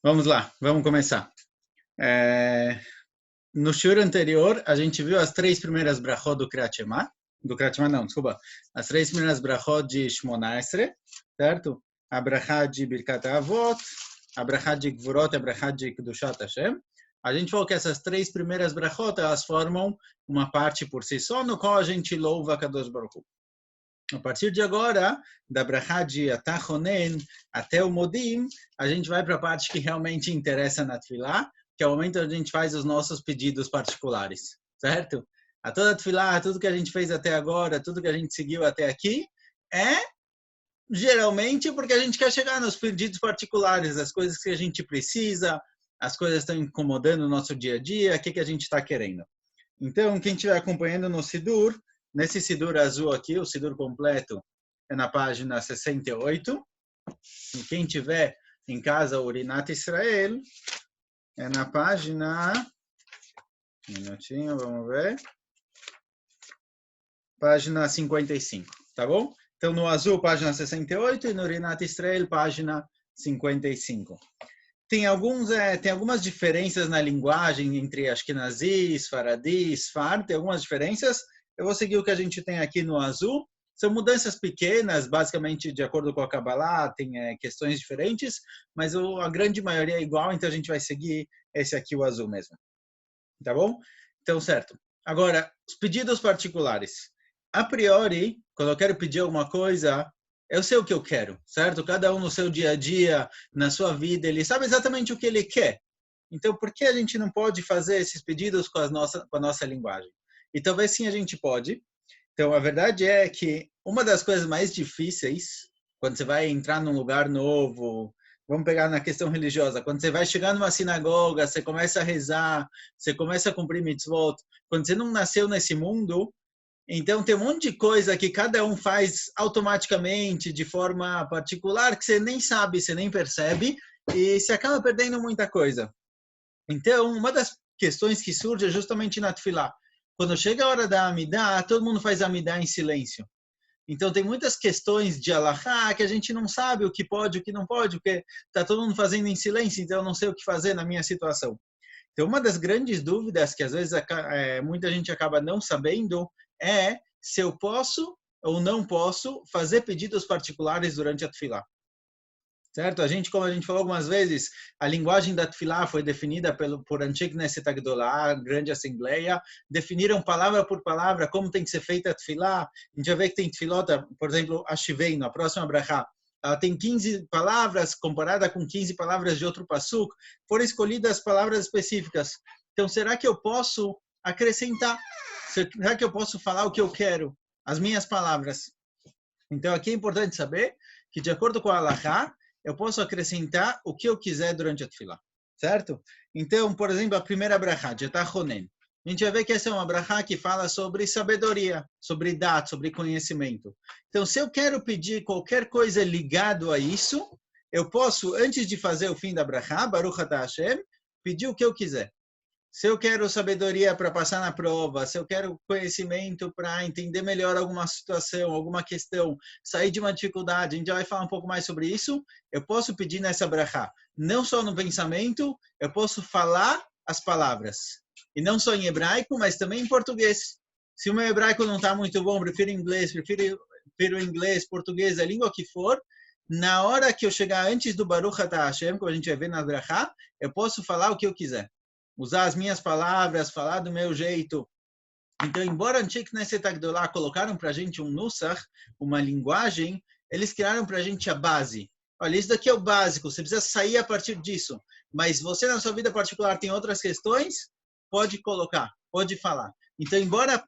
Vamos lá, vamos começar. No shiur anterior, a gente viu as três primeiras brachot do Kriyat Shema. Do Kriyat Shema, não, desculpa. As três primeiras brachot de Shmona Esrei, certo? A brachá de Birkat Avot, a brachá de Gvurot e a brachá de Kedushat Hashem. A gente falou que essas três primeiras brachot, elas formam uma parte por si só, no qual a gente louva Kadosh Baruch Hu. A partir de agora, da brachá de Atachonen até o Modim, a gente vai para a parte que realmente interessa na Tefilá, que é o momento onde a gente faz os nossos pedidos particulares, certo? A toda a Tefilá, tudo que a gente fez até agora, tudo que a gente seguiu até aqui, é geralmente porque a gente quer chegar nos pedidos particulares, as coisas que a gente precisa, as coisas que estão incomodando o nosso dia a dia, o que a gente está querendo. Então, quem estiver acompanhando no Sidur, nesse Sidur azul aqui, o Sidur completo é na página 68. E quem tiver em casa o Urinat Israel, é na página... Um minutinho, vamos ver. Página 55, tá bom? Então, no azul, página 68, e no Urinat Israel, página 55. Tem algumas diferenças na linguagem entre Ashkenazi, Sfaradi, Sfar, tem algumas diferenças. Eu vou seguir o que a gente tem aqui no azul. São mudanças pequenas, basicamente de acordo com a Kabbalah, tem questões diferentes, mas a grande maioria é igual, então a gente vai seguir esse aqui, o azul mesmo. Tá bom? Então, certo. Agora, os pedidos particulares. A priori, quando eu quero pedir alguma coisa, eu sei o que eu quero, certo? Cada um no seu dia a dia, na sua vida, ele sabe exatamente o que ele quer. Então, por que a gente não pode fazer esses pedidos com a nossa linguagem? E talvez sim a gente pode. Então, a verdade é que uma das coisas mais difíceis, quando você vai entrar num lugar novo, vamos pegar na questão religiosa, quando você vai chegar numa sinagoga, você começa a rezar, você começa a cumprir mitzvot, quando você não nasceu nesse mundo, então tem um monte de coisa que cada um faz automaticamente, de forma particular, que você nem sabe, você nem percebe, e você acaba perdendo muita coisa. Então, uma das questões que surge é justamente na Tefilá. Quando chega a hora da Amidá, todo mundo faz Amidá em silêncio. Então, tem muitas questões de Alahá que a gente não sabe o que pode, o que não pode, porque está todo mundo fazendo em silêncio, então eu não sei o que fazer na minha situação. Então, uma das grandes dúvidas que às vezes muita gente acaba não sabendo é se eu posso ou não posso fazer pedidos particulares durante a Tefilá. Certo? Como a gente falou algumas vezes, a linguagem da Tefilá foi definida por Anshe Knesset Agdolá, a grande assembleia, definiram palavra por palavra como tem que ser feita a Tefilá. A gente já vê que tem Tefilota, por exemplo, a Shiveinu, a próxima brachá, ela tem 15 palavras, comparada com 15 palavras de outro passuk, foram escolhidas palavras específicas. Então, será que eu posso acrescentar? Será que eu posso falar o que eu quero? As minhas palavras. Então, aqui é importante saber que, de acordo com a Halachá, eu posso acrescentar o que eu quiser durante a Tefilá, certo? Então, por exemplo, a primeira brachá, de Tachonen. A gente vai ver que essa é uma brachá que fala sobre sabedoria, sobre dados, sobre conhecimento. Então, se eu quero pedir qualquer coisa ligado a isso, eu posso, antes de fazer o fim da brachá, Baruch Atah Hashem, pedir o que eu quiser. Se eu quero sabedoria para passar na prova, se eu quero conhecimento para entender melhor alguma situação, alguma questão, sair de uma dificuldade, a gente já vai falar um pouco mais sobre isso, eu posso pedir nessa brachá. Não só no pensamento, eu posso falar as palavras. E não só em hebraico, mas também em português. Se o meu hebraico não está muito bom, prefiro inglês, prefiro inglês, português, a língua que for, na hora que eu chegar antes do Baruch Atah Hashem, como a gente vai ver na brachá, eu posso falar o que eu quiser. Usar as minhas palavras, falar do meu jeito. Então, embora Anshe Knesset Agdolá colocaram para a gente um nusach, uma linguagem, eles criaram para a gente a base. Olha, isso daqui é o básico, você precisa sair a partir disso. Mas você, na sua vida particular, tem outras questões? Pode colocar, pode falar. Então, embora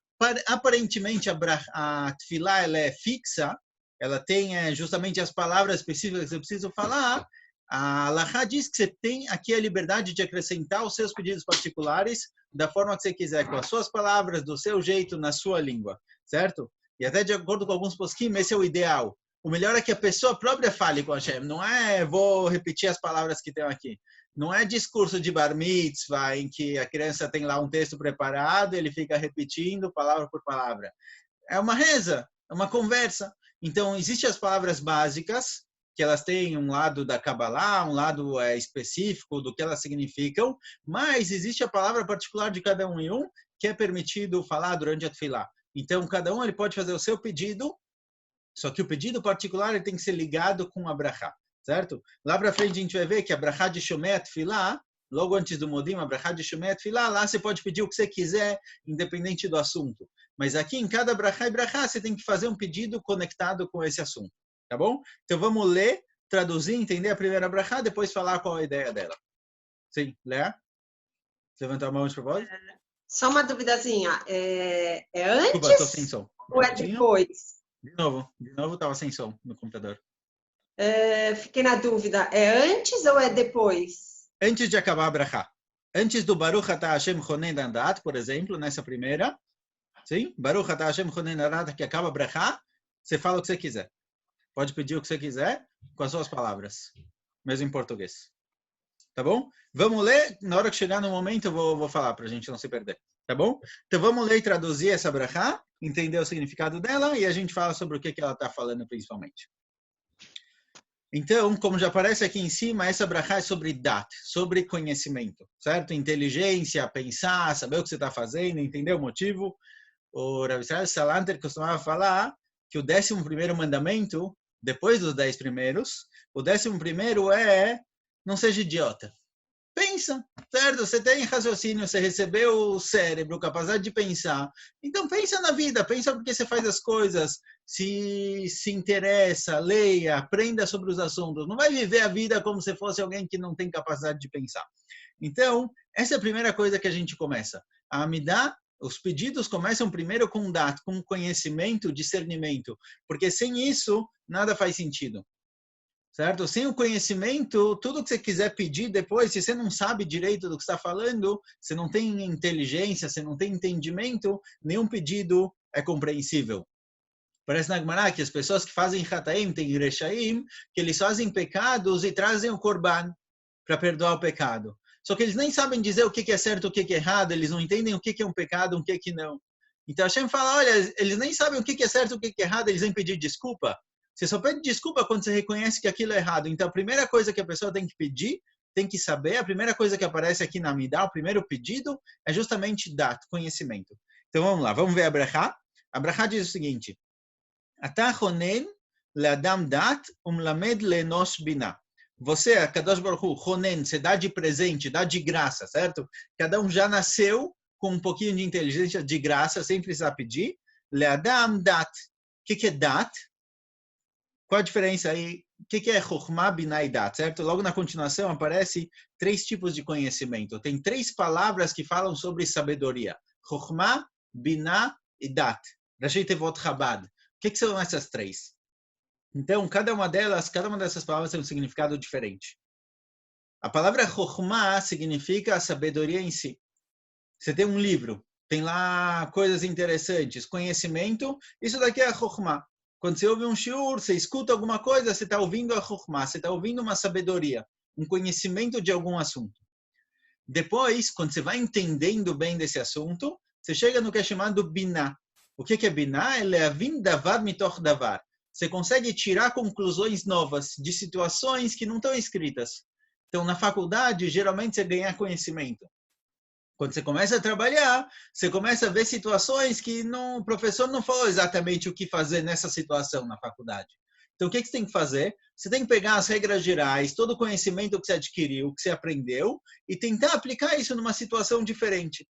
aparentemente a Tefilá ela é fixa, ela tem justamente as palavras específicas que eu preciso falar, a Halachá diz que você tem aqui a liberdade de acrescentar os seus pedidos particulares da forma que você quiser, com as suas palavras, do seu jeito, na sua língua, certo? E até de acordo com alguns posquim, esse é o ideal. O melhor é que a pessoa própria fale com a Hashem. Não é, vou repetir as palavras que tem aqui. Não é discurso de bar mitzvah, em que a criança tem lá um texto preparado, ele fica repetindo palavra por palavra. É uma reza, é uma conversa. Então, existem as palavras básicas, que elas têm um lado da Kabbalah, um lado específico do que elas significam, mas existe a palavra particular de cada um e um que é permitido falar durante a Tefilá. Então, cada um ele pode fazer o seu pedido, só que o pedido particular ele tem que ser ligado com a brachá, certo? Lá para frente a gente vai ver que a brachá de Shomei Tefilá, logo antes do Modim, a brachá de Shomei Tefilá, lá você pode pedir o que você quiser, independente do assunto. Mas aqui em cada brachá e brachá você tem que fazer um pedido conectado com esse assunto, tá bom? Então vamos ler, traduzir, entender a primeira brachá, depois falar qual a ideia dela. Sim, Léa? Levantar a mão de propósito? Só uma duvidazinha, é Desculpa, estou sem antes som. ou é depois? De novo estava sem som no computador. Fiquei na dúvida, é antes ou é depois? Antes de acabar a brachá. Antes do Baruch Atah Hashem Chonen Dandat, por exemplo, nessa primeira, sim? Baruch Atah Hashem Chonen Dandat, que acaba a brachá, você fala o que você quiser. Pode pedir o que você quiser com as suas palavras, mesmo em português. Tá bom? Vamos ler, na hora que chegar no momento eu vou falar para a gente não se perder. Tá bom? Então vamos ler e traduzir essa brachá, entender o significado dela e a gente fala sobre o que ela está falando principalmente. Então, como já aparece aqui em cima, essa brachá é sobre dat, sobre conhecimento, certo? Inteligência, pensar, saber o que você está fazendo, entender o motivo. O Rav Israel Salanter costumava falar que o 11º mandamento, depois dos 10 primeiros, o 11º é não seja idiota. Pensa, certo? Você tem raciocínio, você recebeu o cérebro, capacidade de pensar. Então pensa na vida, pensa porque você faz as coisas, se interessa, leia, aprenda sobre os assuntos. Não vai viver a vida como se fosse alguém que não tem capacidade de pensar. Então, essa é a primeira coisa que a gente começa. A Amidá, os pedidos começam primeiro com dat, com conhecimento, discernimento. Porque sem isso, nada faz sentido. Certo? Sem o conhecimento, tudo que você quiser pedir depois, se você não sabe direito do que está falando, você não tem inteligência, você não tem entendimento, nenhum pedido é compreensível. Parece na Gemara que as pessoas que fazem Hataim, tem Reshaim, que eles fazem pecados e trazem o Korban para perdoar o pecado. Só que eles nem sabem dizer o que é certo, o que é errado, eles não entendem o que é um pecado, o que não. Então Hashem fala, olha, eles nem sabem o que é certo, o que é errado, eles vêm pedir desculpa. Você só pede desculpa quando você reconhece que aquilo é errado. Então, a primeira coisa que a pessoa tem que pedir, tem que saber, a primeira coisa que aparece aqui na Amidá, o primeiro pedido, é justamente dat, conhecimento. Então, vamos lá, vamos ver a brachá. A brachá diz o seguinte, Atah chonen le'adam dat umlamed le'enos binah. Você, a Kadosh Baruch Hu, chonen, você dá de presente, dá de graça, certo? Cada um já nasceu com um pouquinho de inteligência de graça, sem precisar pedir. Le'adam dat. O que é dat? Qual a diferença aí? O que é Chokhmah, Binah e Dat, certo? Logo na continuação aparece 3 tipos de conhecimento. Tem 3 palavras que falam sobre sabedoria. Chokhmah, Binah e Dat. Rashi Tevot Chabad. O que são essas 3? Então, cada uma dessas palavras tem um significado diferente. A palavra Chokhmah significa a sabedoria em si. Você tem um livro, tem lá coisas interessantes, conhecimento, isso daqui é a Chokhmah. Quando você ouve um shiur, você escuta alguma coisa, você está ouvindo a Chokhmah, você está ouvindo uma sabedoria, um conhecimento de algum assunto. Depois, quando você vai entendendo bem desse assunto, você chega no que é chamado Binah. O que é Binah? É leavin davar mitoch davar. Você consegue tirar conclusões novas de situações que não estão escritas. Então, na faculdade, geralmente você ganha conhecimento. Quando você começa a trabalhar, você começa a ver situações que o professor não falou exatamente o que fazer nessa situação na faculdade. Então, o que você tem que fazer? Você tem que pegar as regras gerais, todo o conhecimento que você adquiriu, que você aprendeu, e tentar aplicar isso numa situação diferente.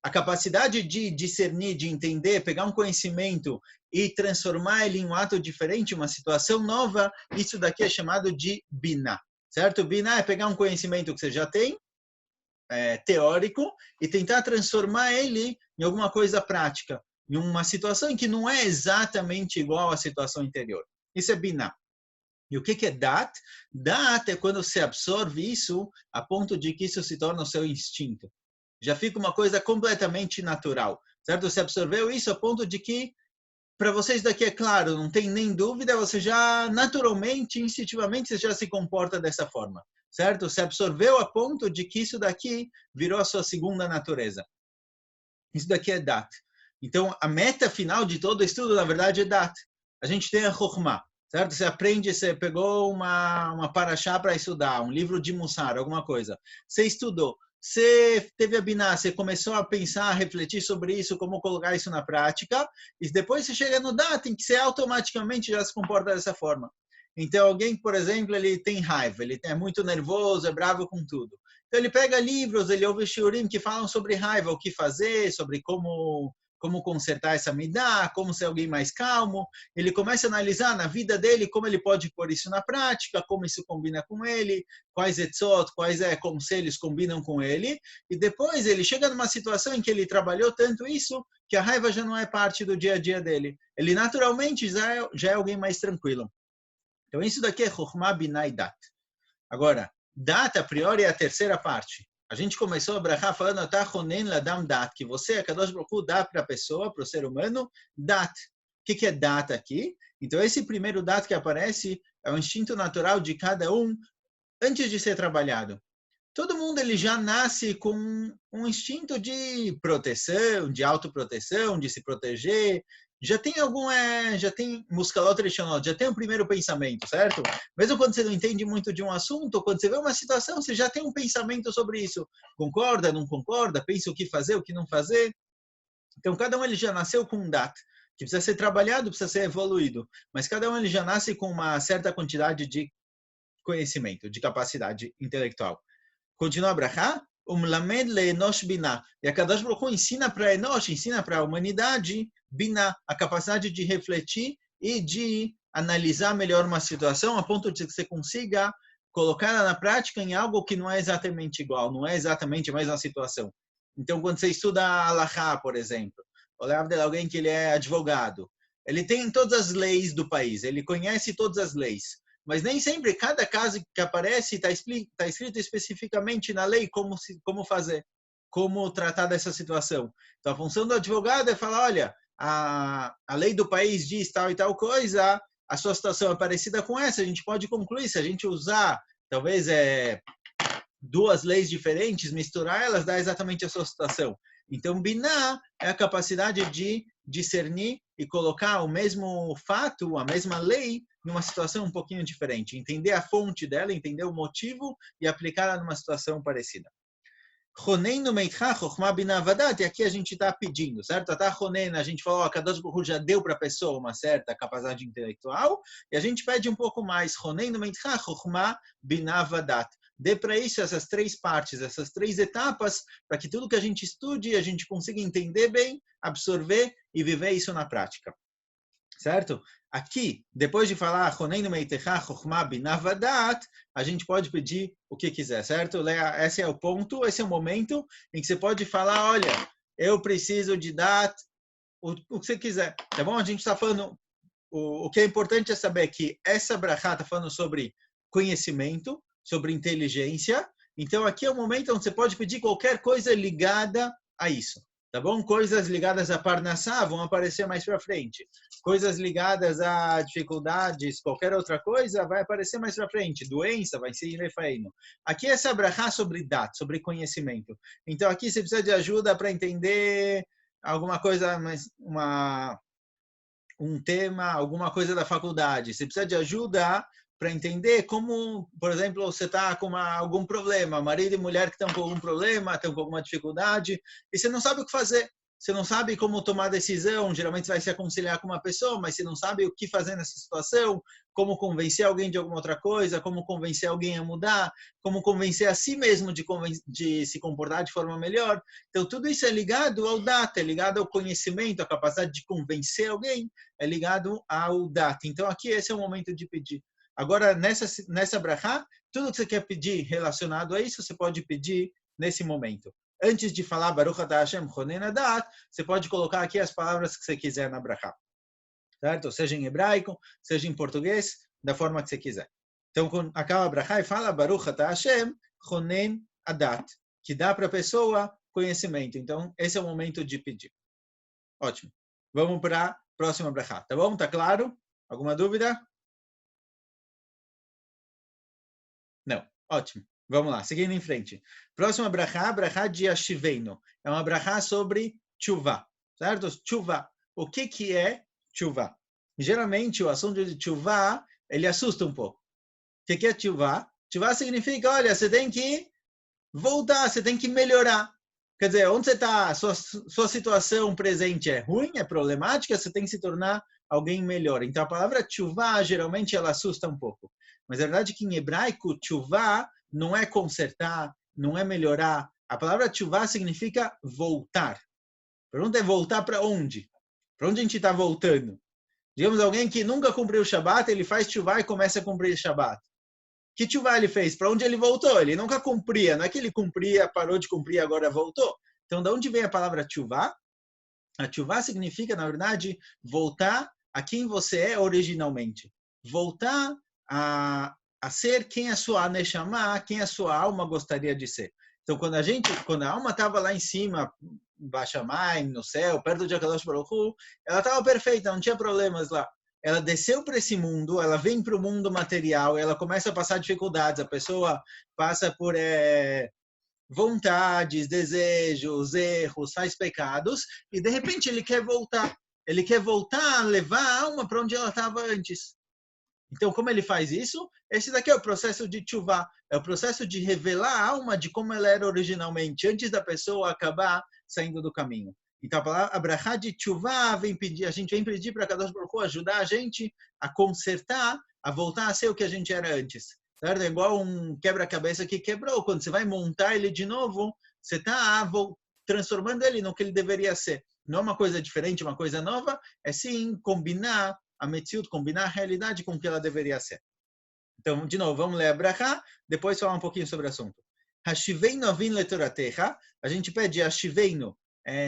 A capacidade de discernir, de entender, pegar um conhecimento e transformar ele em um ato diferente, uma situação nova, isso daqui é chamado de Binah. Certo? Binah é pegar um conhecimento que você já tem, teórico, e tentar transformar ele em alguma coisa prática, em uma situação em que não é exatamente igual à situação anterior. Isso é Binah. E o que é Dat? Dat é quando você absorve isso a ponto de que isso se torna o seu instinto. Já fica uma coisa completamente natural, certo? Você absorveu isso a ponto de que, para vocês daqui é claro, não tem nem dúvida, você já naturalmente, instintivamente, você já se comporta dessa forma. Certo? Você absorveu a ponto de que isso daqui virou a sua segunda natureza. Isso daqui é Dat. Então, a meta final de todo o estudo, na verdade, é Dat. A gente tem a Chokhmah, certo? Você aprende, você pegou uma paraxá para estudar, um livro de Mussar, alguma coisa. Você estudou, você teve a biná, você começou a pensar, a refletir sobre isso, como colocar isso na prática, e depois você chega no data em que você automaticamente já se comporta dessa forma. Então, alguém, por exemplo, ele tem raiva, ele é muito nervoso, é bravo com tudo. Então, ele pega livros, ele ouve shiurim que falam sobre raiva, o que fazer, sobre como consertar essa midá, como ser alguém mais calmo. Ele começa a analisar na vida dele como ele pode pôr isso na prática, como isso combina com ele, quais etzot, quais conselhos combinam com ele. E depois ele chega numa situação em que ele trabalhou tanto isso que a raiva já não é parte do dia a dia dele. Ele naturalmente já é alguém mais tranquilo. Então isso daqui é Chokhmah Binah e Dat. Agora, Dat, a priori, é a terceira parte. A gente começou a brachá falando Atachonen Ladam Dat, que você, a Kadosh Baruch Hu, dá para a pessoa, para o ser humano, Dat. O que é Dat aqui? Então, esse primeiro Dat que aparece é o instinto natural de cada um antes de ser trabalhado. Todo mundo ele já nasce com um instinto de proteção, de autoproteção, de se proteger. Já tem já tem muscalot rishonot, já tem o primeiro pensamento, certo? Mesmo quando você não entende muito de um assunto, quando você vê uma situação, você já tem um pensamento sobre isso. Concorda, não concorda, pensa o que fazer, o que não fazer. Então, cada um ele já nasceu com um dat, que precisa ser trabalhado, precisa ser evoluído. Mas cada um ele já nasce com uma certa quantidade de conhecimento, de capacidade intelectual. Continua a brachá, Umlamed le'enosh binah. E a Kadosh Baruch Hu ensina para Enosh, ensina para a humanidade, binah, a capacidade de refletir e de analisar melhor uma situação, a ponto de que você consiga colocá-la na prática em algo que não é exatamente igual, não é exatamente a mesma situação. Então, quando você estuda a Halachá, por exemplo, olhar de alguém que ele é advogado, ele tem todas as leis do país, ele conhece todas as leis. Mas nem sempre cada caso que aparece está escrito especificamente na lei como fazer, como tratar dessa situação. Então, a função do advogado é falar, olha, a lei do país diz tal e tal coisa, a sua situação é parecida com essa, a gente pode concluir, se a gente usar, talvez, duas leis diferentes, misturar elas, dá exatamente a sua situação. Então, Binah é a capacidade de discernir e colocar o mesmo fato, a mesma lei, numa situação um pouquinho diferente. Entender a fonte dela, entender o motivo e aplicá-la numa situação parecida. Ronen no Meitcha, Chokhmah Binah Vadat, e aqui a gente está pedindo, certo? Até Ronen, a gente falou, a Kadosh Baruch Hu já deu para a pessoa uma certa capacidade intelectual, e a gente pede um pouco mais. Ronen no Meitcha, Chokhmah Binah Vadat. Dê para isso essas três partes, essas três etapas, para que tudo que a gente estude, a gente consiga entender bem, absorver e viver isso na prática. Certo? Aqui, depois de falar Roneinu Meitecha Chokhmah Binah Vadat, a gente pode pedir o que quiser, certo? Lea, esse é o ponto, esse é o momento em que você pode falar, olha, eu preciso de dar o que você quiser, tá bom? A gente está falando, o que é importante é saber que essa brachá está falando sobre conhecimento, sobre inteligência, então aqui é o momento onde você pode pedir qualquer coisa ligada a isso. Tá bom? Coisas ligadas a Parnassá vão aparecer mais para frente. Coisas ligadas a dificuldades, qualquer outra coisa, vai aparecer mais para frente. Doença vai ser Refaíno. Aqui é essa brachá sobre dat, sobre conhecimento. Então aqui você precisa de ajuda para entender alguma coisa, um tema, alguma coisa da faculdade. Você precisa de ajuda para entender como, por exemplo, você está com algum problema, marido e mulher que estão com algum problema, estão com alguma dificuldade, e você não sabe o que fazer. Você não sabe como tomar decisão, geralmente você vai se aconselhar com uma pessoa, mas você não sabe o que fazer nessa situação, como convencer alguém de alguma outra coisa, como convencer alguém a mudar, como convencer a si mesmo de se comportar de forma melhor. Então, tudo isso é ligado ao data, é ligado ao conhecimento, a capacidade de convencer alguém, é ligado ao data. Então, aqui esse é o momento de pedir. Agora, nessa brachá, tudo que você quer pedir relacionado a isso, você pode pedir nesse momento. Antes de falar Baruch Atah Hashem Chonen Adat, você pode colocar aqui as palavras que você quiser na brachá. Certo? Seja em hebraico, seja em português, da forma que você quiser. Então, acaba a brachá e fala Baruch Atah Hashem Chonen Adat, que dá para a pessoa conhecimento. Então, esse é o momento de pedir. Ótimo. Vamos para a próxima brachá. Tá bom? Tá claro? Alguma dúvida? Não. Ótimo. Vamos lá, seguindo em frente. Próxima brachá, brachá de Ashiveno. É uma brachá sobre tshuva, certo? Tshuva. O que é tshuva? geralmente o assunto de tshuva, ele assusta um pouco. O que é tshuva? Tshuva significa, olha, você tem que voltar, você tem que melhorar. Quer dizer, onde você está, sua situação presente é ruim, é problemática, você tem que se tornar alguém melhor. Então, a palavra tshuva, geralmente, ela assusta um pouco. Mas a verdade é que em hebraico, tshuva não é consertar, não é melhorar. A palavra tshuva significa voltar. A pergunta é voltar para onde? Para onde a gente está voltando? Digamos, alguém que nunca cumpriu o Shabat, ele faz tshuva e começa a cumprir o Shabat. Que tshuva ele fez? Para onde ele voltou? Ele nunca cumpria. Não é que ele cumpria, parou de cumprir, agora voltou. Então, de onde vem a palavra tshuva? A tshuva significa, na verdade, voltar a quem você é originalmente. Voltar a ser quem a sua neshama, quem a sua alma gostaria de ser. Então, quando a alma estava lá em cima, Bashamayim, no céu, perto de Akadosh Baruch Hu, ela estava perfeita, não tinha problemas lá. Ela desceu para esse mundo, ela vem para o mundo material, ela começa a passar dificuldades, a pessoa passa por vontades, desejos, erros, faz pecados, e de repente ele quer voltar. Ele quer voltar a levar a alma para onde ela estava antes. Então, como ele faz isso? Esse daqui é o processo de tshuva, é o processo de revelar a alma de como ela era originalmente, antes da pessoa acabar saindo do caminho. Então, a brachá de tshuva vem pedir, a gente vem pedir para Kadosh Baruch Hu ajudar a gente a consertar, a voltar a ser o que a gente era antes. Certo? É igual um quebra-cabeça que quebrou. Quando você vai montar ele de novo, você está transformando ele no que ele deveria ser. Não é uma coisa diferente, uma coisa nova, é sim combinar a Metziut, combinar a realidade com o que ela deveria ser. Então, de novo, vamos ler a brachá, depois falar um pouquinho sobre o assunto. Hashiveinu avin letoratecha, a gente pede Hashiveinu,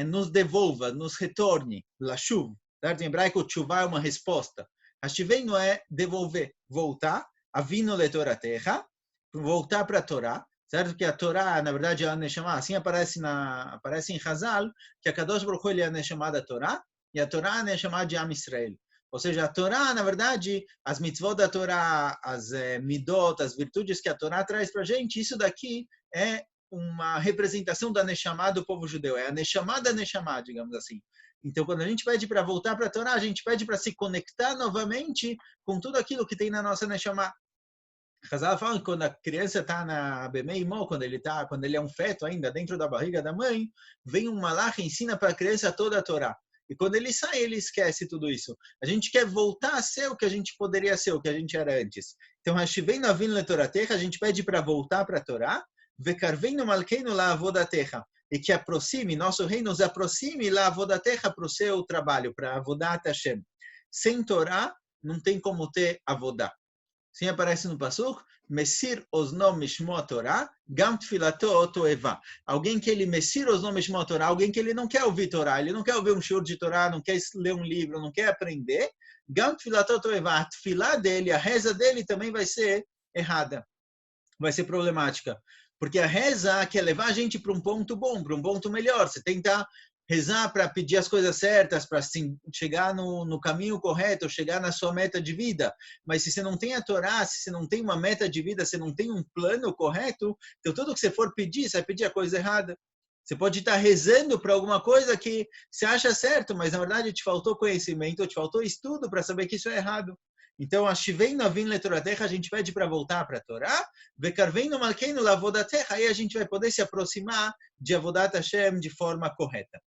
nos devolva, nos retorne, lashuv, certo? Em hebraico, tshuva é uma resposta. Hashiveinu é devolver, voltar, avinu letoratecha, voltar para a Torá, certo? Que a Torá, na verdade, é a Neshama, assim aparece em Hazal, que a Kadosh Baruch Hu é a Neshama da Torá, e a Torá é a Neshama de Am Israel. Ou seja, a Torá, na verdade, as mitzvot da Torá, as midot, as virtudes que a Torá traz para a gente, isso daqui é uma representação da Neshama do povo judeu. É a Neshama da Neshama, digamos assim. Então, quando a gente pede para voltar para a Torá, a gente pede para se conectar novamente com tudo aquilo que tem na nossa Neshama. Hazal fala que quando a criança está na Bemeimó, quando ele é um feto ainda dentro da barriga da mãe, vem um malach e ensina para a criança toda a Torá. E quando ele sai, ele esquece tudo isso. A gente quer voltar a ser o que a gente poderia ser, o que a gente era antes. Então, Hashiveinu avinu letoratecha, a gente pede para voltar para a Torá, vekarveinu malkeinu la'avodatecha, e que aproxime, nosso rei nos aproxime la'avodatecha para o seu trabalho, para avodat Hashem. Sem Torá, não tem como ter avodá. Sim, aparece no Pasuk, Messir osnom mishmo Torá, gam tfilato toeva. Alguém que ele Messir osnom mishmo Torá, alguém que ele não quer ouvir Torá, ele não quer ouvir um shiur de Torá, não quer ler um livro, não quer aprender, gam tfilato toeva. A tfilá dele, a reza dele também vai ser errada, vai ser problemática. Porque a reza quer levar a gente para um ponto bom, para um ponto melhor. Você tenta rezar para pedir as coisas certas, para chegar no caminho correto, chegar na sua meta de vida. Mas se você não tem a Torá, se você não tem uma meta de vida, se você não tem um plano correto, então tudo que você for pedir, você vai pedir a coisa errada. Você pode estar rezando para alguma coisa que você acha certo, mas na verdade te faltou conhecimento, te faltou estudo para saber que isso é errado. Então, a Shiveinu avin letoratecha, a gente pede para voltar para a Torá, vekarveinu malkeinu la'avodatecha, aí a gente vai poder se aproximar de avodat Hashem de forma correta.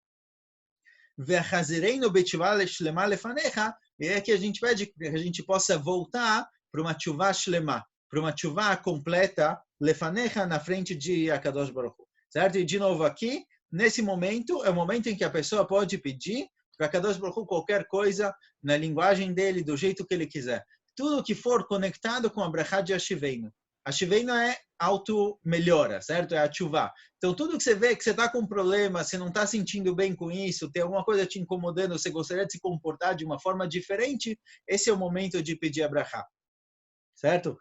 Ve'achazirenu b'tshuva shlema lefanecha, e é que a gente pede que a gente possa voltar para uma tshuva shlema, para uma tshuva completa, lefanecha, na frente de Akadosh Baruch Hu. Certo? E de novo aqui, nesse momento, é o momento em que a pessoa pode pedir para Kadosh Baruch Hu qualquer coisa na linguagem dele, do jeito que ele quiser. Tudo que for conectado com a brachá de Hashiveinu. Hashiveinu é auto-melhora, certo? É a tshuva. Então, tudo que você vê que você está com problema, você não está sentindo bem com isso, tem alguma coisa te incomodando, você gostaria de se comportar de uma forma diferente, esse é o momento de pedir a brachá. Certo?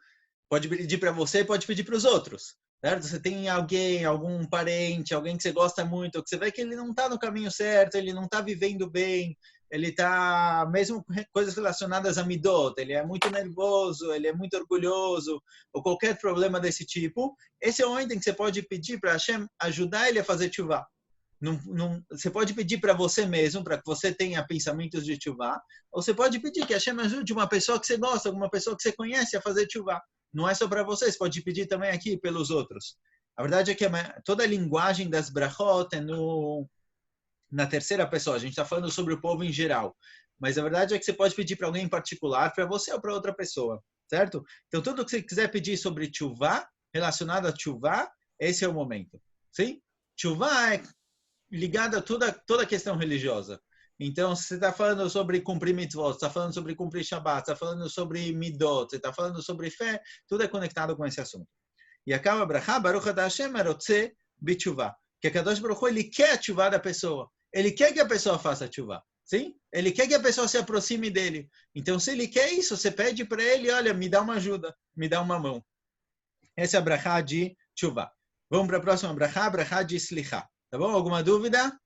Pode pedir para você, pode pedir para os outros. Certo? Você tem alguém, algum parente, alguém que você gosta muito, que você vê que ele não está no caminho certo, ele não está vivendo bem, ele está, mesmo coisas relacionadas a midot, ele é muito nervoso, ele é muito orgulhoso, ou qualquer problema desse tipo, esse é o momento em que você pode pedir para Hashem ajudar ele a fazer tshuva. Você pode pedir para você mesmo, para que você tenha pensamentos de tchuvá, ou você pode pedir que Hashem ajude uma pessoa que você gosta, alguma pessoa que você conhece a fazer tchuvá. Não é só para você, você pode pedir também aqui pelos outros. A verdade é que toda a linguagem das brachot é na terceira pessoa. A gente está falando sobre o povo em geral. Mas a verdade é que você pode pedir para alguém em particular, para você ou para outra pessoa, certo? Então, tudo que você quiser pedir sobre tchuvá, relacionado a tchuvá, esse é o momento. Sim? Tchuvá é ligada a toda a questão religiosa. Então, se você está falando sobre cumprir mitzvot, está falando sobre cumprir Shabbat, está falando sobre midot, você está falando sobre fé, tudo é conectado com esse assunto. E acaba a brachá, Baruch atah Hashem arotze b'tshuvah. Que a Kadosh Baruch Hu, ele quer a tshuvah da pessoa. Ele quer que a pessoa faça tshuvah. Sim? Ele quer que a pessoa se aproxime dele. Então, se ele quer isso, você pede para ele, olha, me dá uma ajuda, me dá uma mão. Essa é a brachá de tshuvah. Vamos para a próxima brachá, brachá de slichá. Tá bom? Alguma dúvida?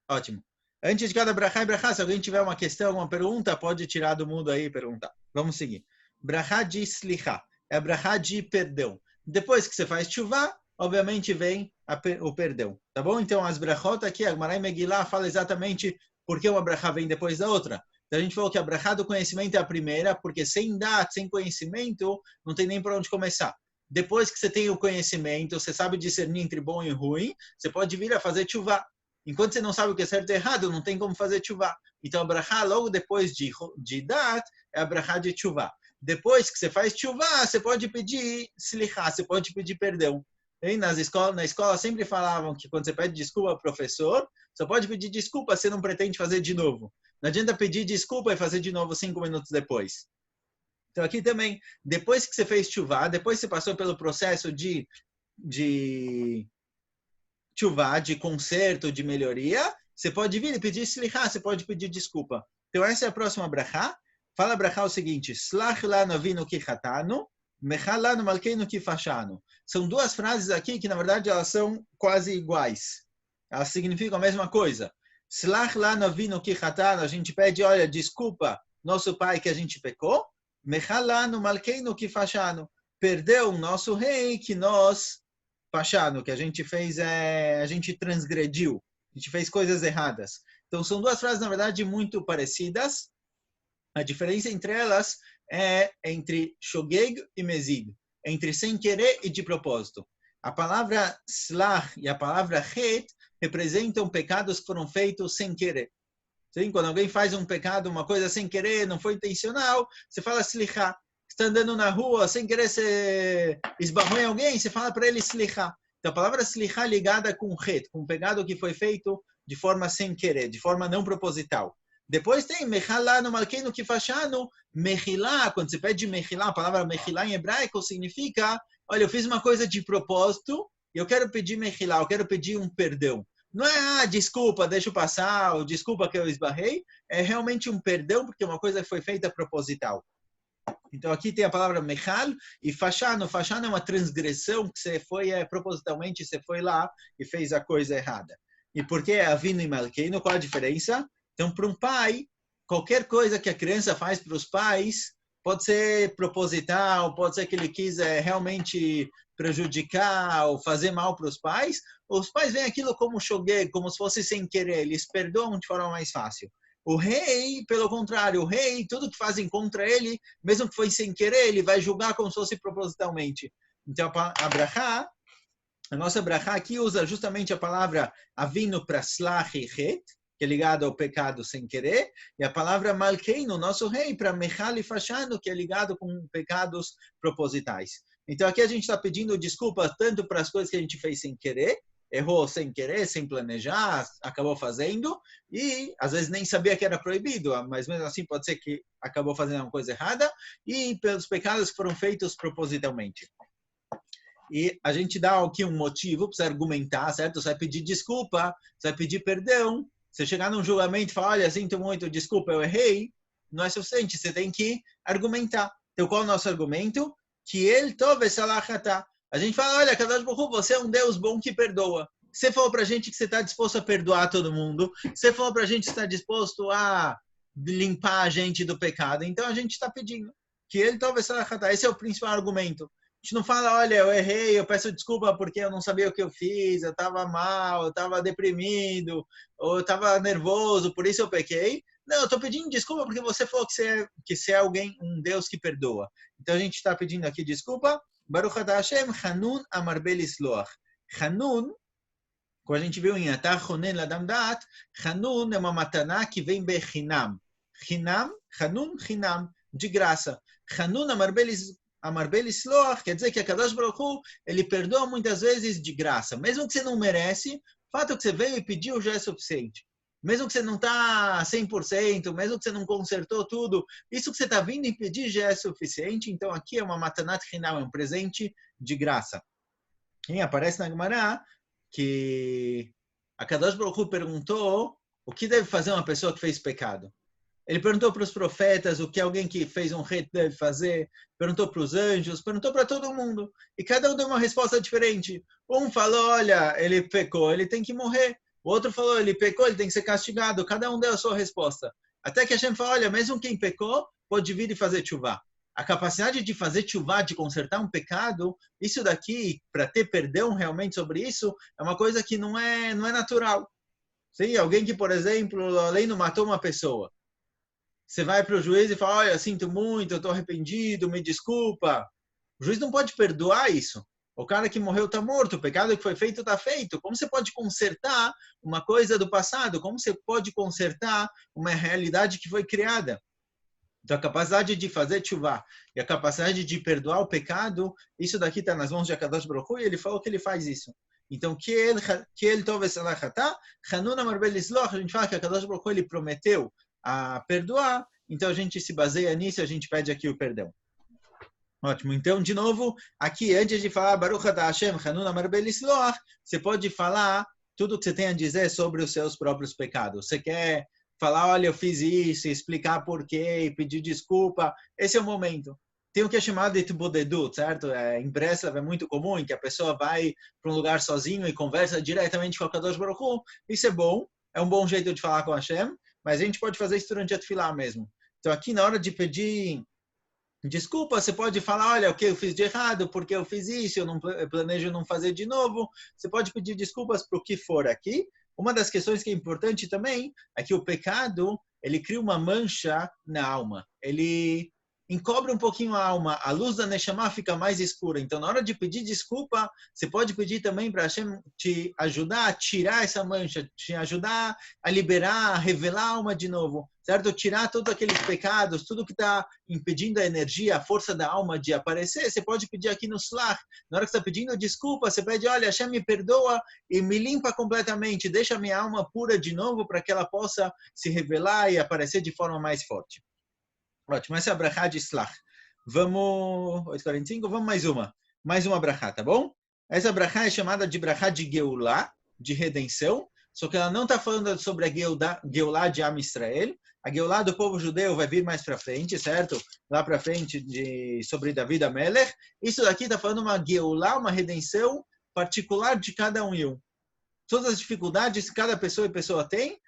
Ótimo. Antes de cada brachá e brachá, se alguém tiver uma questão, alguma pergunta, pode tirar do mundo aí e perguntar. Vamos seguir. Brachá de slichá. É a brachá de perdão. Depois que você faz tshuvá, obviamente vem o perdão. Tá bom? Então, as brachot aqui, a Gemara em Megillah fala exatamente por que uma brachá vem depois da outra. Então, a gente falou que a brachá do conhecimento é a primeira, porque sem dat, sem conhecimento, não tem nem por onde começar. Depois que você tem o conhecimento, você sabe discernir entre bom e ruim, você pode vir a fazer tshuvá. Enquanto você não sabe o que é certo e errado, não tem como fazer tshuvá. Então, a brachá, logo depois de dat, é a brachá de tshuvá. Depois que você faz tshuvá, você pode pedir slichá, você pode pedir perdão. E na escola sempre falavam que quando você pede desculpa ao professor, só pode pedir desculpa se não pretende fazer de novo. Não adianta pedir desculpa e fazer de novo 5 minutos depois. Então, aqui também, depois que você fez tshuvá, depois que você passou pelo processo de tshuvá, de conserto, de melhoria, você pode vir e pedir slichá, você pode pedir desculpa. Então, essa é a próxima brachá. Fala a brachá o seguinte, slach lanu avinu ki chatanu, mechal lanu malkeinu ki fashanu. São duas frases aqui que, na verdade, elas são quase iguais. Elas significam a mesma coisa. Slach lanu avinu ki chatanu, a gente pede, olha, desculpa, nosso pai que a gente pecou. Mechal lanu malkeinu ki fashanu. Perdeu o nosso rei que nós fashanu, que a gente fez, a gente transgrediu. A gente fez coisas erradas. Então, são duas frases, na verdade, muito parecidas. A diferença entre elas é entre shogeg e mezid, entre sem querer e de propósito. A palavra slach e a palavra het representam pecados que foram feitos sem querer. Sim? Quando alguém faz um pecado, uma coisa sem querer, não foi intencional, você fala slichá. Está andando na rua, sem querer você esbarrou em alguém, você fala para ele slichá. Então, a palavra slichá ligada com het, com um pecado que foi feito de forma sem querer, de forma não proposital. Depois tem mechilá no malkeinu que fashanu, mechilá, quando você pede mechilá, a palavra mechilá em hebraico significa, olha, eu fiz uma coisa de propósito e eu quero pedir mechilá, eu quero pedir um perdão. Não é, desculpa, deixa eu passar, ou desculpa que eu esbarrei, é realmente um perdão porque é uma coisa que foi feita proposital. Então aqui tem a palavra mechal e fashanu. Fashanu é uma transgressão que você foi propositalmente, você foi lá e fez a coisa errada. E por que avinu e malkeinu? Qual a diferença? Então, para um pai, qualquer coisa que a criança faz para os pais, pode ser proposital, pode ser que ele quis realmente prejudicar ou fazer mal para os pais veem aquilo como shogeg, como se fosse sem querer, eles perdoam de forma mais fácil. O rei, pelo contrário, o rei, tudo que fazem contra ele, mesmo que foi sem querer, ele vai julgar como se fosse propositalmente. Então, a brachá, a nossa brachá aqui usa justamente a palavra avinu para slach e het, que é ligado ao pecado sem querer, e a palavra malkeinu, nosso rei, para mechal e fashanu, que é ligado com pecados propositais. Então aqui a gente está pedindo desculpas tanto para as coisas que a gente fez sem querer, errou sem querer, sem planejar, acabou fazendo, e às vezes nem sabia que era proibido, mas mesmo assim pode ser que acabou fazendo uma coisa errada, e pelos pecados que foram feitos propositalmente. E a gente dá aqui um motivo para você argumentar, certo? Você vai pedir desculpa, você vai pedir perdão. Você chegar num julgamento e falar, olha, sinto muito, desculpa, eu errei, não é suficiente, você tem que argumentar. Então, qual é o nosso argumento? Que ele talvez salachatá. A gente fala, olha, Kadosh Baruch Hu, você é um Deus bom que perdoa. Você falou pra gente que você está disposto a perdoar todo mundo. Você falou pra gente que está disposto a limpar a gente do pecado. Então, a gente está pedindo que ele talvez salachatá. Esse é o principal argumento. gente não fala, olha, eu errei, eu peço desculpa porque eu não sabia o que eu fiz, eu estava mal, eu estava deprimido, ou eu estava nervoso, por isso eu pequei. Não, eu estou pedindo desculpa porque você falou que você é alguém, um Deus que perdoa. Então a gente está pedindo aqui desculpa. Baruch atah Hashem, Hanun amar belisloach. Hanun, como a gente viu em Atar Honen Ladam Dat, Hanun é uma mataná que vem bechinam. Hinam, Hanun, Hinam, de graça. Hanun amar belisloach quer dizer que a Kadosh Baruch Hu, ele perdoa muitas vezes de graça. Mesmo que você não merece, o fato que você veio e pediu já é suficiente. Mesmo que você não está 100%, mesmo que você não consertou tudo, isso que você está vindo e pedir já é suficiente. Então aqui é uma matanat hinam, é um presente de graça. E aparece na Gemara que a Kadosh Baruch Hu perguntou o que deve fazer uma pessoa que fez pecado. Ele perguntou para os profetas o que alguém que fez um rei deve fazer, perguntou para os anjos, perguntou para todo mundo. E cada um deu uma resposta diferente. Um falou, olha, ele pecou, ele tem que morrer. O outro falou, ele pecou, ele tem que ser castigado. Cada um deu a sua resposta. Até que Hashem falou, olha, mesmo quem pecou, pode vir e fazer tshuva. A capacidade de fazer tshuva, de consertar um pecado, isso daqui, para ter perdão realmente sobre isso, é uma coisa que não é natural. Sim, alguém que, por exemplo, além não matou uma pessoa, você vai para o juiz e fala, olha, sinto muito, eu estou arrependido, me desculpa. O juiz não pode perdoar isso. O cara que morreu está morto, o pecado que foi feito está feito. Como você pode consertar uma coisa do passado? Como você pode consertar uma realidade que foi criada? Então, a capacidade de fazer tshuva e a capacidade de perdoar o pecado, isso daqui está nas mãos de Akadosh Baruch Hu, e ele falou que ele faz isso. Então, que ele talvez a gente fala que Akadosh Baruch Hu, ele prometeu a perdoar, então a gente se baseia nisso e a gente pede aqui o perdão. Ótimo. Então, de novo, aqui, antes de falar Baruch atah Hashem, Hanun amar belisloach, você pode falar tudo o que você tem a dizer sobre os seus próprios pecados. Você quer falar, olha, eu fiz isso, explicar por quê, pedir desculpa, esse é o momento. Tem o que é chamado de tibodedut, certo? Em Breslov é muito comum que a pessoa vai para um lugar sozinho e conversa diretamente com o Kadosh Baruch Hu. Isso é um bom jeito de falar com Hashem, mas a gente pode fazer isso durante a tefilá mesmo. Então, aqui, na hora de pedir desculpa, você pode falar, olha, o que eu fiz de errado, porque eu fiz isso, eu planejo não fazer de novo. Você pode pedir desculpas para o que for aqui. Uma das questões que é importante também é que o pecado, ele cria uma mancha na alma. Ele encobre um pouquinho a alma, a luz da Neshama fica mais escura. Então, na hora de pedir desculpa, você pode pedir também para Hashem te ajudar a tirar essa mancha, te ajudar a liberar, a revelar a alma de novo, certo? Tirar todos aqueles pecados, tudo que está impedindo a energia, a força da alma de aparecer, você pode pedir aqui no Slach. Na hora que você está pedindo desculpa, você pede, olha, Hashem me perdoa e me limpa completamente, deixa a minha alma pura de novo para que ela possa se revelar e aparecer de forma mais forte. Ótimo, essa é a brachá de Slach. Vamos, 8h45, vamos mais uma brachá, tá bom? Essa brachá é chamada de brachá de Geulah, de redenção, só que ela não está falando sobre a Geulah de Am Israel. A Geulah do povo judeu vai vir mais para frente, certo? Lá para frente sobre David Amelech. Isso daqui está falando uma Geulah, uma redenção particular de cada um e um. Todas as dificuldades que cada pessoa e pessoa tem,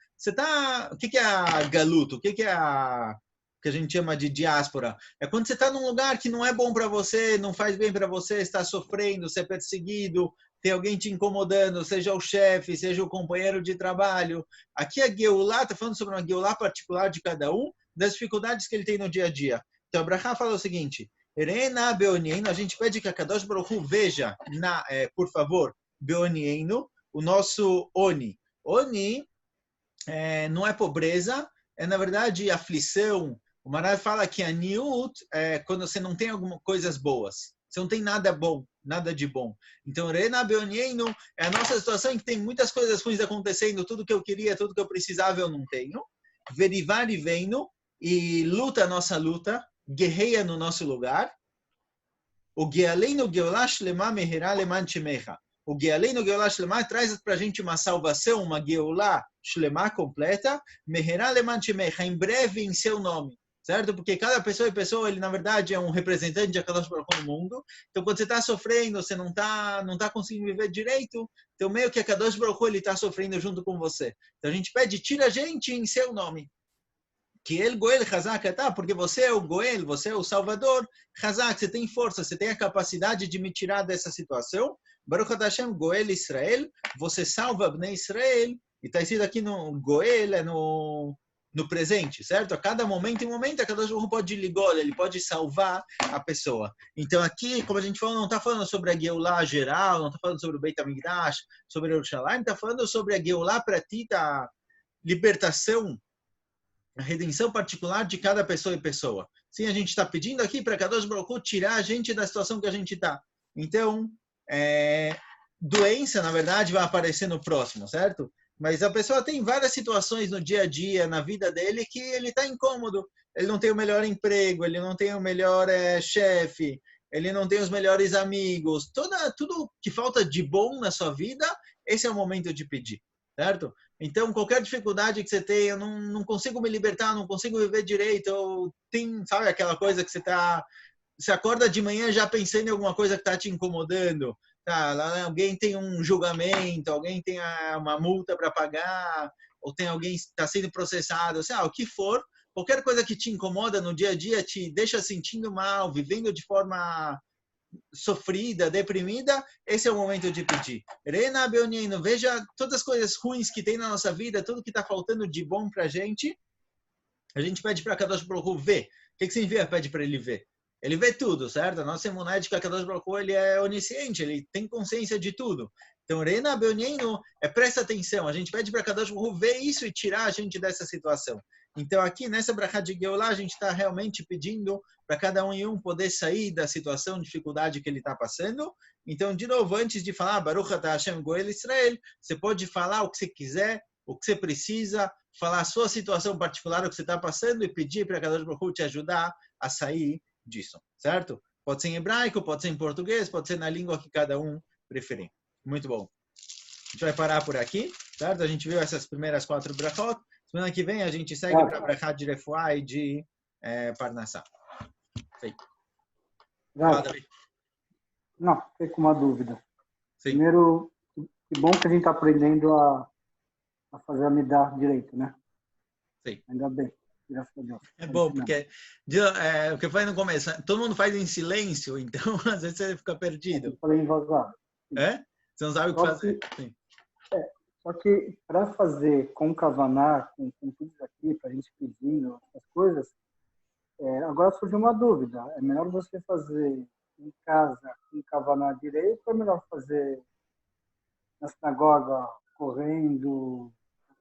o que é a galuto? O que é a que a gente chama de diáspora? É quando você está num lugar que não é bom para você, não faz bem para você, está sofrendo, você é perseguido, tem alguém te incomodando, seja o chefe, seja o companheiro de trabalho. Aqui a Geulah está falando sobre uma Geulah particular de cada um, das dificuldades que ele tem no dia a dia. Então, a Brachá fala o seguinte, Erena Beonieino, a gente pede que a Kadosh Baruch Hu veja, por favor, Beonieino, o nosso Oni. Oni não é pobreza, é, na verdade, aflição. O Maharaj fala que a niut é quando você não tem algumas coisas boas. Você não tem nada bom, nada de bom. Então, Rena Beonieno é a nossa situação em que tem muitas coisas ruins acontecendo, tudo que eu queria, tudo que eu precisava, eu não tenho. Verivar e veno, e luta a nossa luta, guerreia no nosso lugar. O Gealeinu Geolah Shlema Mehera Leman Shemecha. O Gealeinu Geolah Shlema traz para a gente uma salvação, uma Geolah Shlema completa, Mehera Leman Shemecha, em breve em seu nome. Certo? Porque cada pessoa e pessoa, ele na verdade é um representante de Akadosh Baruch Hu no mundo. Então, quando você está sofrendo, você não está conseguindo viver direito, então meio que Akadosh Baruch Hu, ele está sofrendo junto com você. Então, a gente pede, tira a gente em seu nome. Que ele Goel Hazak tá, porque você é o Goel, você é o Salvador, Hazak, você tem força, você tem a capacidade de me tirar dessa situação. Baruch Hashem Goel Israel, você salva Bnei Israel, e está escrito aqui no Goel, é no presente, certo? A cada momento e momento, a cada jogo pode ligar, ele pode salvar a pessoa. Então aqui, como a gente falou, não está falando sobre a Geulah geral, não está falando sobre o Beit HaMikdash, sobre Yerushalayim, está falando sobre a Geulah para ti, a libertação, a redenção particular de cada pessoa e pessoa. Sim, a gente está pedindo aqui para Kadosh Baruch Hu tirar a gente da situação que a gente está. Então, doença, na verdade, vai aparecer no próximo, certo? Mas a pessoa tem várias situações no dia a dia, na vida dele, que ele está incômodo. Ele não tem o melhor emprego, ele não tem o melhor chefe, ele não tem os melhores amigos. Tudo que falta de bom na sua vida, esse é o momento de pedir, certo? Então, qualquer dificuldade que você tem, eu não consigo me libertar, não consigo viver direito, ou tem, sabe, aquela coisa que você acorda de manhã já pensando em alguma coisa que está te incomodando. Tá, lá alguém tem um julgamento, alguém tem uma multa para pagar, ou tem alguém que está sendo processado, sei lá, o que for, qualquer coisa que te incomoda no dia a dia, te deixa sentindo mal, vivendo de forma sofrida, deprimida, esse é o momento de pedir. Rena Beonino, veja todas as coisas ruins que tem na nossa vida, tudo que está faltando de bom para a gente pede para Kadosh Baruch Hu ver. O que significa pede para ele ver? Ele vê tudo, certo? A nossa emuná é de que a Kadosh Baruch Hu, ele é onisciente, ele tem consciência de tudo. Então, Rena Beonino, presta atenção, a gente pede para Kadosh Baruch Hu ver isso e tirar a gente dessa situação. Então, aqui nessa brachá de Geulah, a gente está realmente pedindo para cada um e um poder sair da situação de dificuldade que ele está passando. Então, de novo, antes de falar Baruch Atah Hashem Goel Israel, você pode falar o que você quiser, o que você precisa, falar a sua situação particular, o que você está passando, e pedir para Kadosh Baruch Hu te ajudar a sair disso, certo? Pode ser em hebraico, pode ser em português, pode ser na língua que cada um preferir. Muito bom. A gente vai parar por aqui, certo? A gente viu essas primeiras 4 brachot. Semana que vem a gente segue para a brachá de Refuá e de Parnassá. Feito. Fala, David. Não, fiquei com uma dúvida. Sim. Primeiro, que bom que a gente está aprendendo a fazer a midá direito, né? Sim. Ainda bem. Graças a Deus. É bom, porque o que eu falei no começo, todo mundo faz em silêncio, então às vezes você fica perdido. Eu falei em voz alta. Você não sabe o que fazer. Sim. Só que para fazer com kavaná, com tudo isso aqui, para a gente pedindo essas coisas, agora surgiu uma dúvida. É melhor você fazer em casa com kavaná direito ou é melhor fazer na sinagoga, correndo?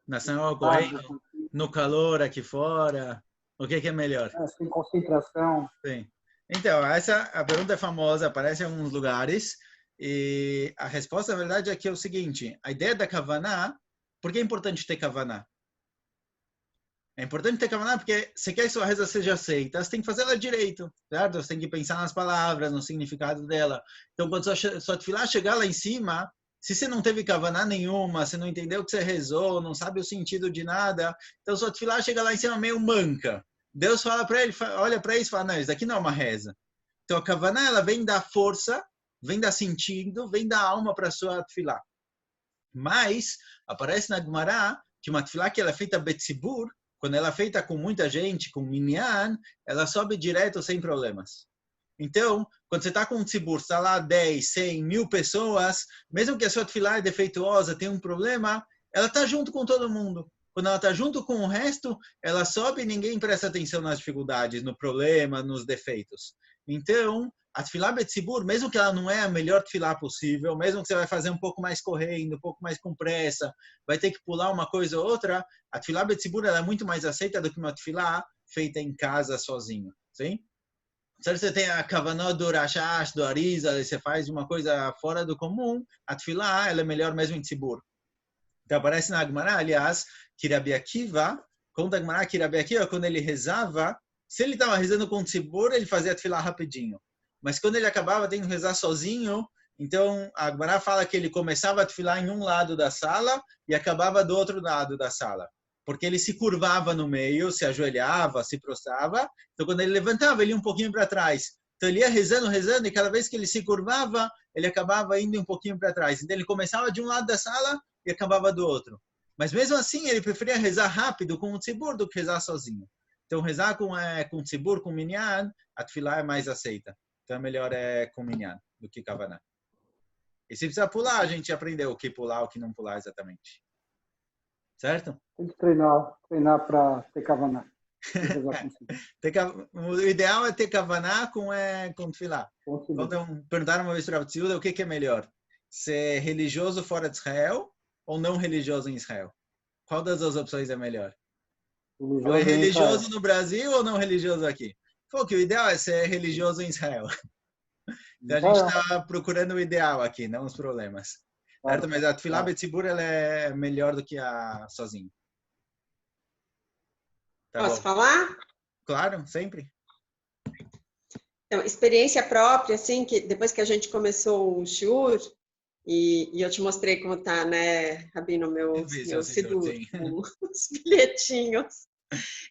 Na sinagoga, correndo, no calor aqui fora, o que é melhor? Sem concentração. Sim. Então, a pergunta é famosa, aparece em alguns lugares. E a resposta, na verdade, aqui é o seguinte. A ideia da Kavaná, por que é importante ter Kavaná? É importante ter Kavaná porque você quer que sua reza seja aceita, você tem que fazer ela direito, certo? Você tem que pensar nas palavras, no significado dela. Então, quando sua tefilá chegar lá em cima, se você não teve Kavaná nenhuma, você não entendeu o que você rezou, não sabe o sentido de nada, então sua tefilá chega lá em cima meio manca. Deus fala para ele, olha para isso e fala, não, isso daqui não é uma reza. Então, a Kavaná, ela vem dar força, vem dar sentido, vem dar alma para a sua tefilá. Mas, aparece na Gemara que uma tefilá que ela é feita betzibur, quando ela é feita com muita gente, com minyan, ela sobe direto sem problemas. Então, quando você está com um tzibur, está lá 10, 100, 1000 pessoas, mesmo que a sua tefilá é defeituosa, tem um problema, ela está junto com todo mundo. Quando ela está junto com o resto, ela sobe e ninguém presta atenção nas dificuldades, no problema, nos defeitos. Então, a tefilá betzibur, mesmo que ela não é a melhor tefilá possível, mesmo que você vai fazer um pouco mais correndo, um pouco mais com pressa, vai ter que pular uma coisa ou outra, a tefilá betzibur ela é muito mais aceita do que uma tefilá feita em casa sozinho. Sim? Se você tem a kavanah do Rashash, do Arizal, você faz uma coisa fora do comum, a tefilá ela é melhor mesmo em tzibur. Então aparece na Gemara, aliás, que Rabi Akiva, conta a Gemara que Rabi Akiva, quando ele rezava, se ele estava rezando com tzibur, ele fazia a tefilá rapidinho. Mas quando ele acabava tendo que rezar sozinho, então a Gemara fala que ele começava a tefilá em um lado da sala e acabava do outro lado da sala. Porque ele se curvava no meio, se ajoelhava, se prostrava. Então quando ele levantava, ele ia um pouquinho para trás. Então ele ia rezando, rezando, e cada vez que ele se curvava, ele acabava indo um pouquinho para trás. Então ele começava de um lado da sala e acabava do outro. Mas mesmo assim, ele preferia rezar rápido com o tzibur do que rezar sozinho. Então, rezar com tzibur, com minyan, a tefilá é mais aceita. Então, é melhor com minyan do que kavaná. E se precisa pular, a gente aprendeu o que pular, o que não pular exatamente. Certo? Tem que treinar para ter kavaná. O ideal é ter kavaná com tefilá. Então, perguntaram uma vez para o Rav Tzviuda o que é melhor. Ser religioso fora de Israel ou não religioso em Israel? Qual das duas opções é melhor? Religioso no Brasil ou não religioso aqui? Falou que o ideal é ser religioso em Israel. Então a gente está procurando o ideal aqui, não os problemas. Certo? Mas a tefilá betzibur ela é melhor do que a sozinho. Tá Posso bom? falar? Claro, sempre. Então, experiência própria, assim, que depois que a gente começou o shiur, e eu te mostrei como tá, né, Rabino, meu sidur, com os bilhetinhos.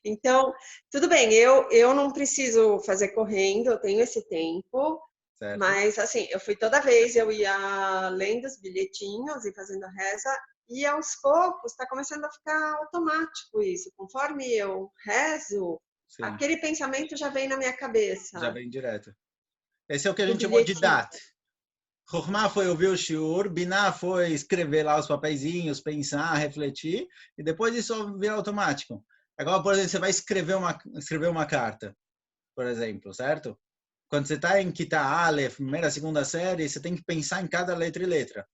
Então, tudo bem, eu não preciso fazer correndo, eu tenho esse tempo, certo. Mas, assim, eu fui toda vez, eu ia lendo os bilhetinhos e fazendo a reza, e aos poucos está começando a ficar automático isso. Conforme eu rezo, sim, aquele pensamento já vem na minha cabeça. Já vem direto. Esse é o que a gente chamou de dat. Chokhmah foi ouvir o shiur, Binah foi escrever lá os papeizinhos, pensar, refletir, e depois isso vira automático. Agora, por exemplo, você vai escrever uma carta, por exemplo, certo? Quando você está em Kita Aleph, primeira, segunda série, você tem que pensar em cada letra e letra.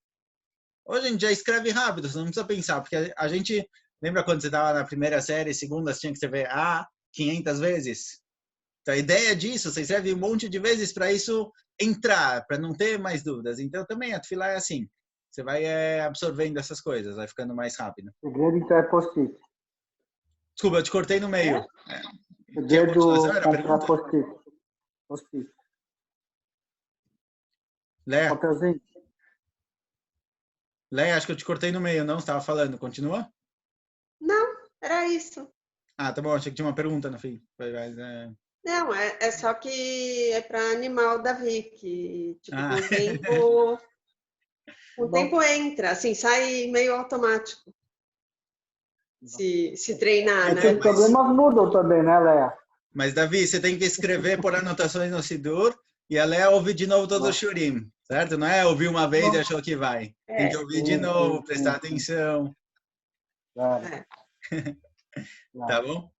Hoje a gente já escreve rápido, você não precisa pensar, porque a gente... Lembra quando você estava na primeira série, segunda, você tinha que escrever A 500 vezes? Então, a ideia disso, você escreve um monte de vezes para isso entrar, para não ter mais dúvidas. Então, também a tefilá é assim. Você vai absorvendo essas coisas, vai ficando mais rápido. O segredo, então, é post-it. Desculpa, eu te cortei no meio. O segredo é comprar post-it. Post-it. Léa, acho que eu te cortei no meio, não? Você estava falando, continua? Não, era isso. Ah, tá bom, achei que tinha uma pergunta no fim. Não, é só que é para animar o Davi, que tipo, com o tempo entra, assim, sai meio automático. Se treinar, né? Os problemas mudam também, né, Léa? Mas, Davi, você tem que escrever por anotações no Sidur e a Léa ouve de novo todo o Shurim, certo? Não é ouvir uma vez e achou que vai. Tem que ouvir de novo, prestar atenção. Claro. Tá bom?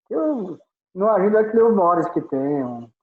Eu não ajudo aquele o Boris que tem.